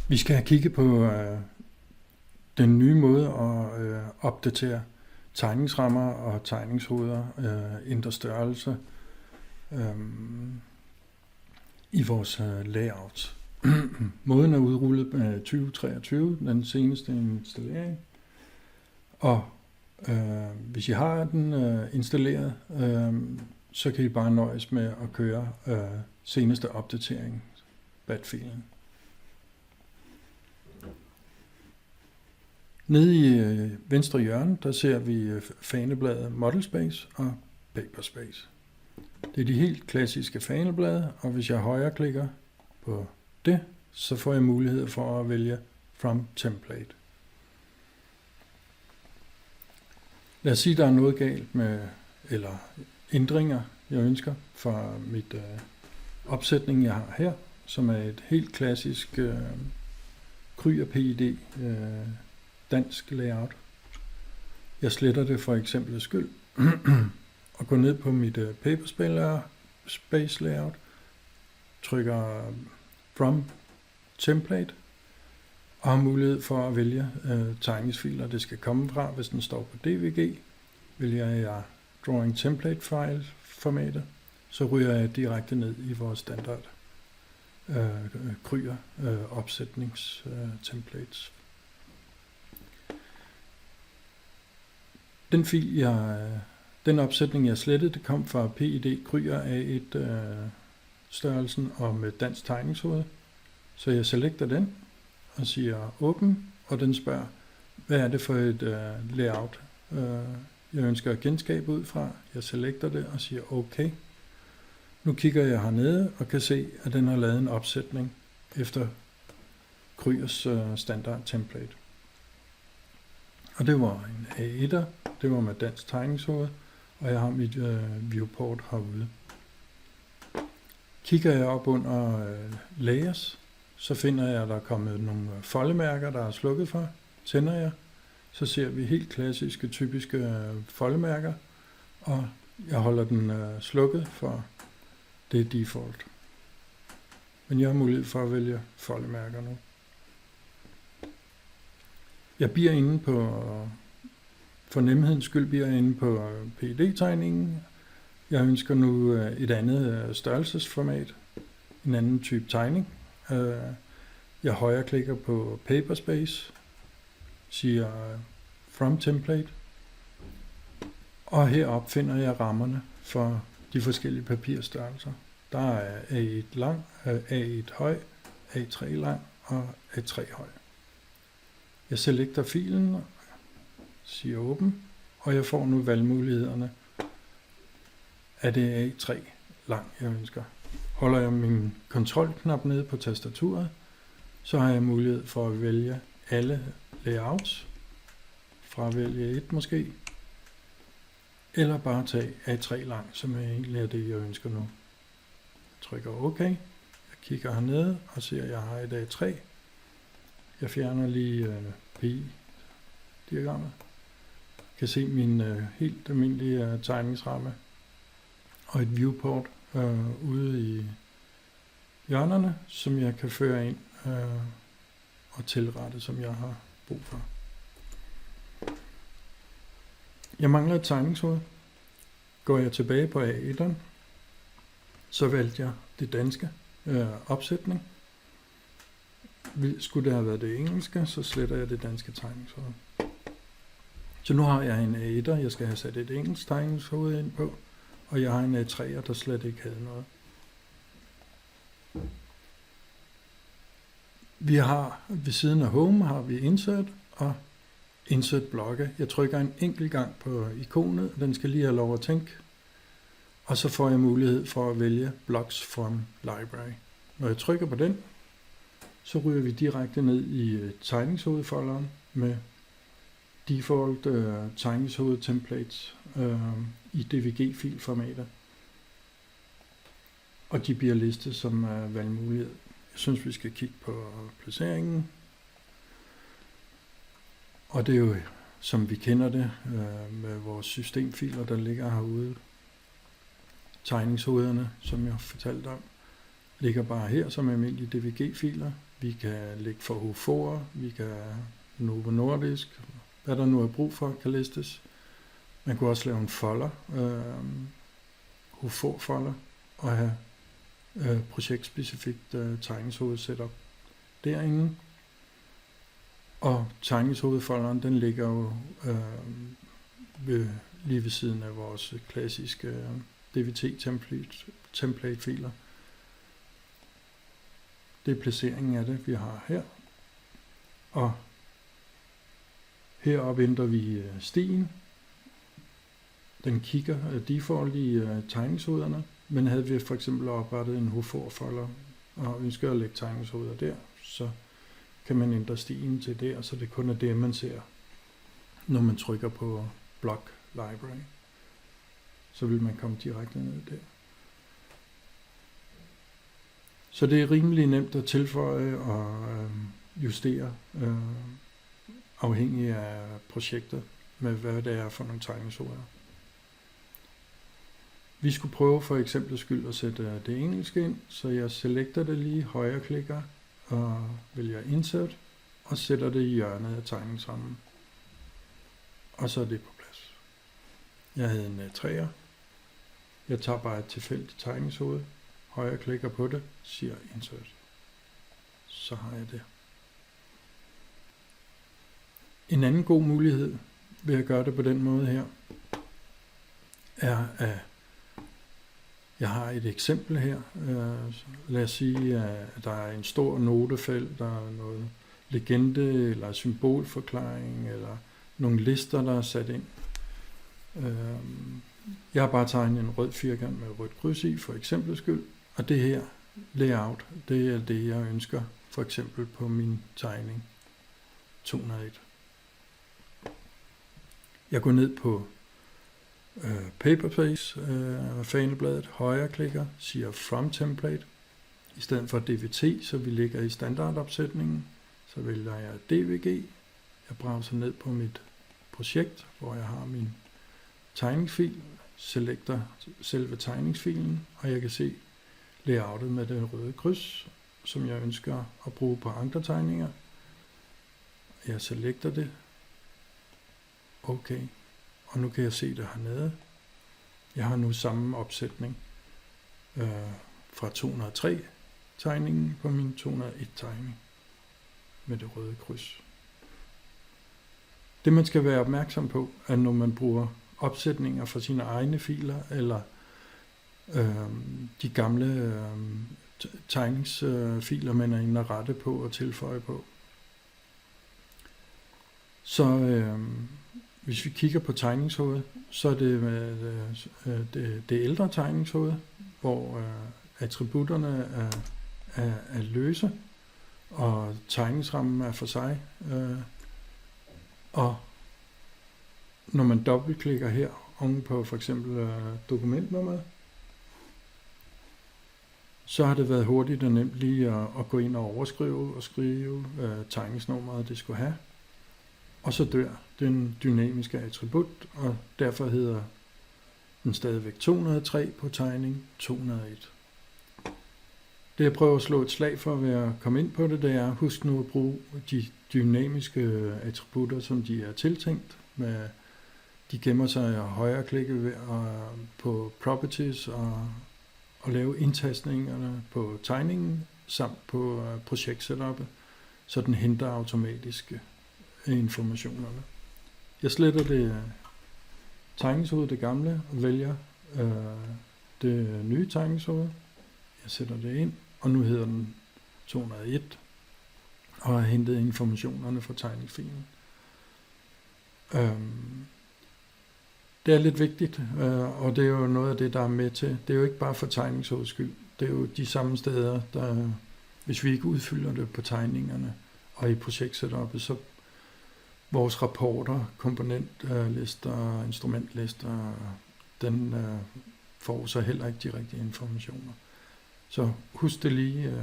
Vi skal have kigget på den nye måde at opdatere tegningsrammer og tegningshoveder, ændre størrelse i vores layout. Måden er udrullet med 2023, den seneste installering. Og hvis I har den installeret, så kan I bare nøjes med at køre seneste opdatering, batfilen. Nede i venstre hjørne, der ser vi fanebladet Modelspace og Paperspace. Det er de helt klassiske faneblade, og hvis jeg højreklikker på det, så får jeg mulighed for at vælge From Template. Lad os sige, at der er noget galt med, eller ændringer, jeg ønsker fra mit opsætning, jeg har her, som er et helt klassisk Kryer PID dansk layout. Jeg sletter det for eksempel skyld, og går ned på mit Paperspace layout, trykker From Template, og har mulighed for at vælge tegningsfiler, det skal komme fra. Hvis den står på DVG, vælger jeg Drawing Template File formatet, så ryger jeg direkte ned i vores standard Kryer opsætningstemplates. Den opsætning, jeg slettede, det kom fra PID Kryer A1 størrelsen og med dansk tegningshoved. Så jeg selekter den og siger åben, og den spørger, hvad er det for et layout, jeg ønsker at genskabe ud fra. Jeg selekter det og siger okay. Nu kigger jeg hernede og kan se, at den har lavet en opsætning efter Kryers standard template. Og det var en A1'er, det var med dansk tegningshoved, og jeg har mit viewport herude. Kigger jeg op under layers, så finder jeg, at der er kommet nogle foldemærker, der er slukket for. Tænder jeg, så ser vi helt klassiske, typiske foldemærker, og jeg holder den slukket, for det er default. Men jeg har mulighed for at vælge foldemærker nu. Jeg bliver inde på, for nemhedens skyld bliver jeg inde på PID-tegningen. Jeg ønsker nu et andet størrelsesformat, en anden type tegning. Jeg højreklikker på Paperspace, siger From Template, og heroppe finder jeg rammerne for de forskellige papirstørrelser. Der er A1 lang, A1 høj, A3 lang og A3 høj. Jeg selekter filen, siger åben, og jeg får nu valgmulighederne. Er det A3 lang, jeg ønsker? Holder jeg min kontrolknap nede på tastaturet, så har jeg mulighed for at vælge alle layouts, fra at vælge et måske, eller bare tage A3 lang, som egentlig er det, jeg ønsker nu. Jeg trykker OK, jeg kigger hernede og ser, at jeg har et A3. Jeg fjerner lige PI-diagrammet. Jeg kan se min helt almindelige tegningsramme og et viewport ude i hjørnerne, som jeg kan føre ind og tilrette, som jeg har brug for. Jeg mangler et tegningshoved. Går jeg tilbage på A1'eren, så valgte jeg det danske opsætning. Skulle det have været det engelske, så sletter jeg det danske tegningshoved. Så nu har jeg en A1'er, jeg skal have sat et engelsk tegningshoved ind på, og jeg har en A3'er, der slet ikke havde noget. Vi har ved siden af Home har vi Insert og Insert blokke. Jeg trykker en enkelt gang på ikonet, den skal lige have lov at tænke, og så får jeg mulighed for at vælge Blocks from Library. Når jeg trykker på den, så ryger vi direkte ned i tegningshovedfolderen med default tegningshoved templates i DVG-filformater. Og de bliver listet som valgmulighed. Jeg synes, vi skal kigge på placeringen. Og det er jo, som vi kender det, med vores systemfiler, der ligger herude. Tegningshovederne, som jeg fortalte om, ligger bare her som almindelige DVG-filer. vi kan lægge for HUFO'er, vi kan Novo Nordisk, hvad der nu er brug for, kan listes. Man kunne også lave en folder, HUFO-folder, og have projektspecifikt tegningshoved setup derinde. Og tegningshovedfolderen, den ligger jo lige ved siden af vores klassiske DVT-template-filer. Det er placeringen af det, vi har her. Og heroppe ændrer vi stien. Den kigger default i tegningshovederne, men havde vi for eksempel oprettet en HUFO-folder og ønsker at lægge tegningshoveder der, så kan man ændre stien til der, så det kun er det, man ser, når man trykker på Block Library. Så vil man komme direkte ned der. Så det er rimelig nemt at tilføje og justere afhængig af projektet med hvad det er for nogle tegningshoveder. Vi skulle prøve for eksempel skyld at sætte det engelske ind, så jeg selekter det lige, højreklikker og vælger Insert og sætter det i hjørnet af tegningsrammen. Og så er det på plads. Jeg havde en træer. Jeg tager bare et tilfældigt tegningshoved, højreklikker på det, siger Insert. Så har jeg det. En anden god mulighed ved at gøre det på den måde her, er at jeg har et eksempel her. Lad os sige, at der er en stor notefelt, der er noget legende eller symbolforklaring, eller nogle lister, der er sat ind. Jeg har bare tegnet en rød firkant med rødt kryds i, for eksempel skyld. Og det her layout, det er det, jeg ønsker, for eksempel på min tegning 201. Jeg går ned på Paperplace, fanebladet, højreklikker, siger From Template. I stedet for DVT, så vi ligger i standardopsætningen, så vælger jeg DVG. Jeg browser ned på mit projekt, hvor jeg har min tegningsfil, selekter selve tegningsfilen, og jeg kan se layoutet med det røde kryds, som jeg ønsker at bruge på andre tegninger. Jeg selekter det. Okay. Og nu kan jeg se det hernede. Jeg har nu samme opsætning fra 203 tegningen på min 201 tegning med det røde kryds. Det man skal være opmærksom på, er når man bruger opsætninger fra sine egne filer, eller de gamle tegningsfiler, man er inde og rette på og tilføje på. Så hvis vi kigger på tegningshovedet, så er det det ældre tegningshoved, hvor attributterne er løse, og tegningsrammen er for sig. Og når man dobbeltklikker her oven på for eksempel dokumentnummeret, så har det været hurtigt og nemt lige at gå ind og overskrive og skrive tegningsnummeret, det skulle have. Og så dør den dynamiske attribut, og derfor hedder den stadigvæk 203 på tegning 201. Det jeg prøver at slå et slag for ved at komme ind på det, det er, husk nu at bruge de dynamiske attributter, som de er tiltænkt. De gemmer sig og højreklikke på properties og lave indtastningerne på tegningen samt på projektsetupet, så den henter automatisk informationerne. Jeg sletter det tegningshoved, det gamle, og vælger det nye tegningshoved. Jeg sætter det ind, og nu hedder den 201, og har hentet informationerne fra tegningsfilen. Det er lidt vigtigt, og det er jo noget af det, der er med til. Det er jo ikke bare for tegningshoveds skyld. Det er jo de samme steder, der, hvis vi ikke udfylder det på tegningerne og i projektsetupet, så vores rapporter, komponentlister, instrumentlister, den får så heller ikke de rigtige informationer. Så husk det lige,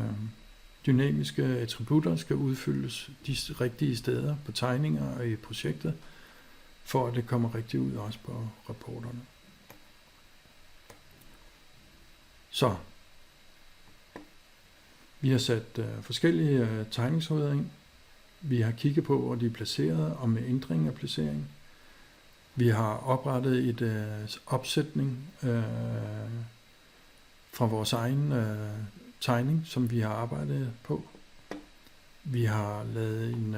dynamiske attributter skal udfyldes de rigtige steder på tegninger og i projektet, for at det kommer rigtigt ud også på rapporterne. Så Vi har sat forskellige tegningshoveder ind. Vi har kigget på, hvor de er placeret, og med ændring af placering. Vi har oprettet et opsætning fra vores egen tegning, som vi har arbejdet på. Vi har lavet en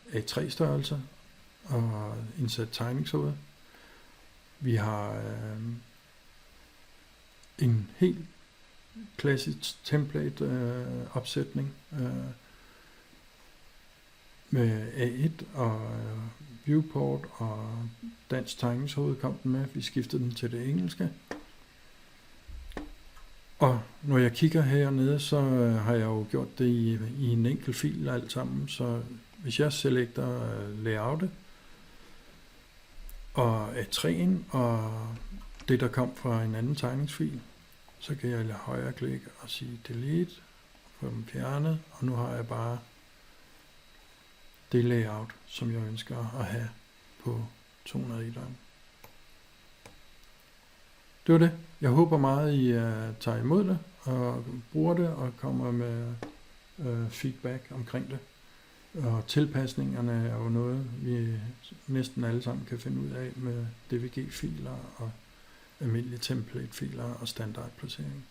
A3-størrelse og indsat tegningshoved. Vi har en helt klassisk template opsætning med A1 og viewport og dansk tegningshoved kom den med. Vi skiftede den til det engelske. Og når jeg kigger hernede, så har jeg jo gjort det i en enkelt fil alt sammen. Så hvis jeg selekter layoutet og A3'en og det, der kom fra en anden tegningsfil, så kan jeg lade højre klik og sige delete, få dem fjernet, og nu har jeg bare det layout, som jeg ønsker at have på 201'eren. Det var det. Jeg håber meget, I tager imod det og bruger det og kommer med feedback omkring det. Og tilpasningerne er jo noget, vi næsten alle sammen kan finde ud af med DVG-filer og almindelige template-filer og standardplacering.